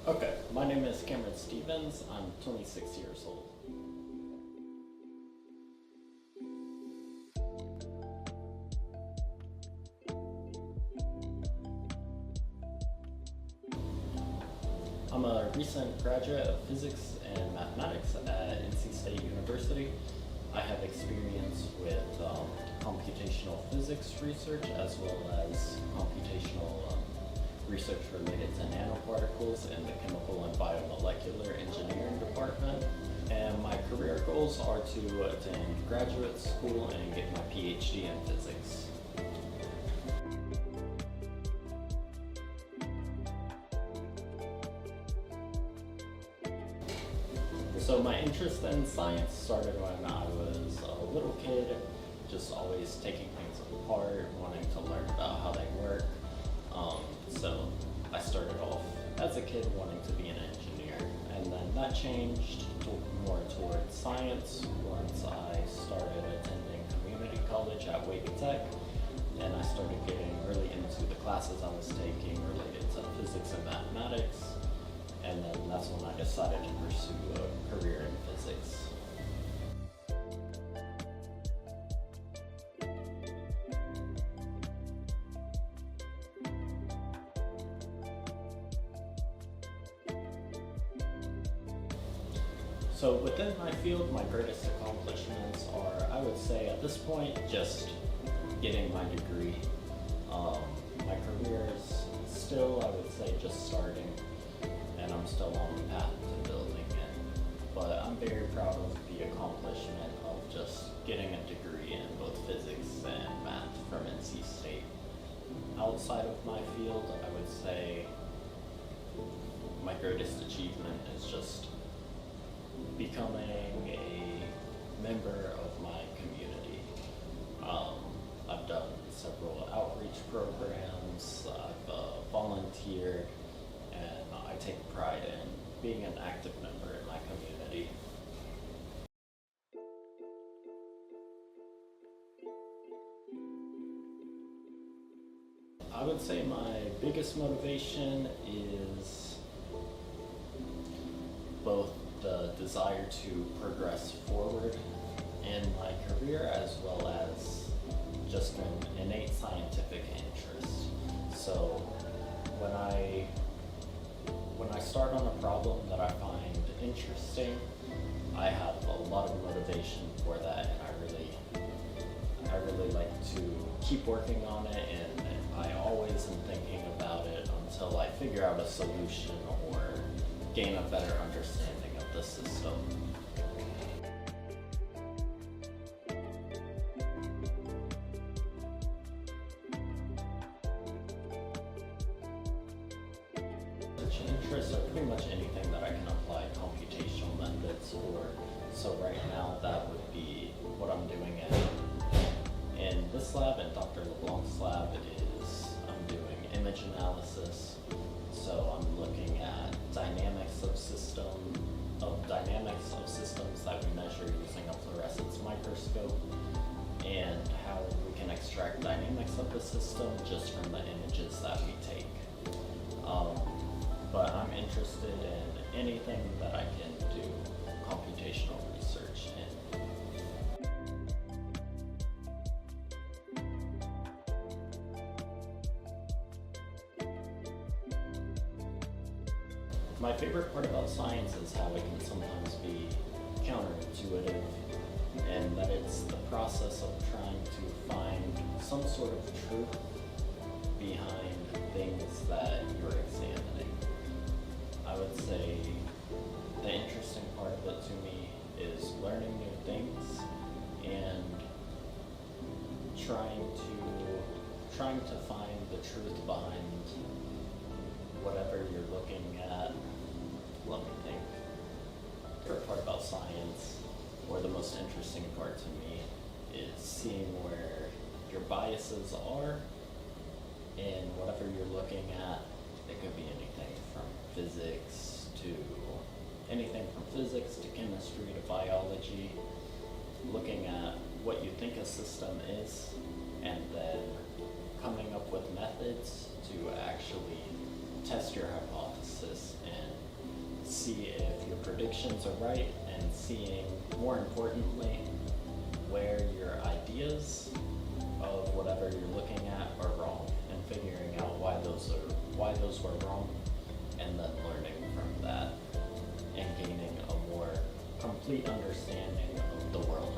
Okay, my name is Cameron Stevens. I'm 26 years old. I'm a recent graduate of physics and mathematics at NC State University. I have experience with computational physics research as well as computational research related to nanoparticles in the chemical and biomolecular engineering department. And my career goals are to attend graduate school and get my PhD in physics. So my interest in science started when I was a little kid, just always taking things apart, wanting to learn about how they work. So I started off as a kid wanting to be an engineer, and then that changed more towards science once I started attending community college at Wake Tech, and I started getting really into the classes I was taking related to physics and mathematics, and then that's when I decided to pursue a career in physics. So within my field, my greatest accomplishments are, I would say at this point, just getting my degree. My career is still, I would say, just starting, and I'm still on the path to building it. But I'm very proud of the accomplishment of just getting a degree in both physics and math from NC State. Outside of my field, I would say my greatest achievement is just becoming a member of my community. I've done several outreach programs, I've volunteered, and I take pride in being an active member in my community. I would say my biggest motivation is both the desire to progress forward in my career as well as just an innate scientific interest. So when I start on a problem that I find interesting, I have a lot of motivation for that, and I really like to keep working on it, and I always am thinking about it until I figure out a solution or gain a better understanding of the system. Research interests are pretty much anything that I can apply computational methods for. So right now that would be what I'm doing in this lab, and Dr. LeBlanc's lab I'm doing image analysis. So I'm looking at dynamics of systems that we measure using a fluorescence microscope, and how we can extract dynamics of the system just from the images that we take. But I'm interested in anything that I can do computational research in. My favorite part about science is how it can sometimes be counterintuitive, and that it's the process of trying to find some sort of truth behind things that you're examining. I would say the interesting part of it to me is learning new things and trying to find the truth behind whatever you're looking at. Let me think. The favorite part about science, or the most interesting part to me, is seeing where your biases are in whatever you're looking at. It could be anything from physics to chemistry to biology, looking at what you think a system is, and then coming up with methods to actually test your hypothesis and see if your predictions are right, and seeing, more importantly, where your ideas of whatever you're looking at are wrong, and figuring out why those were wrong, and then learning from that and gaining a more complete understanding of the world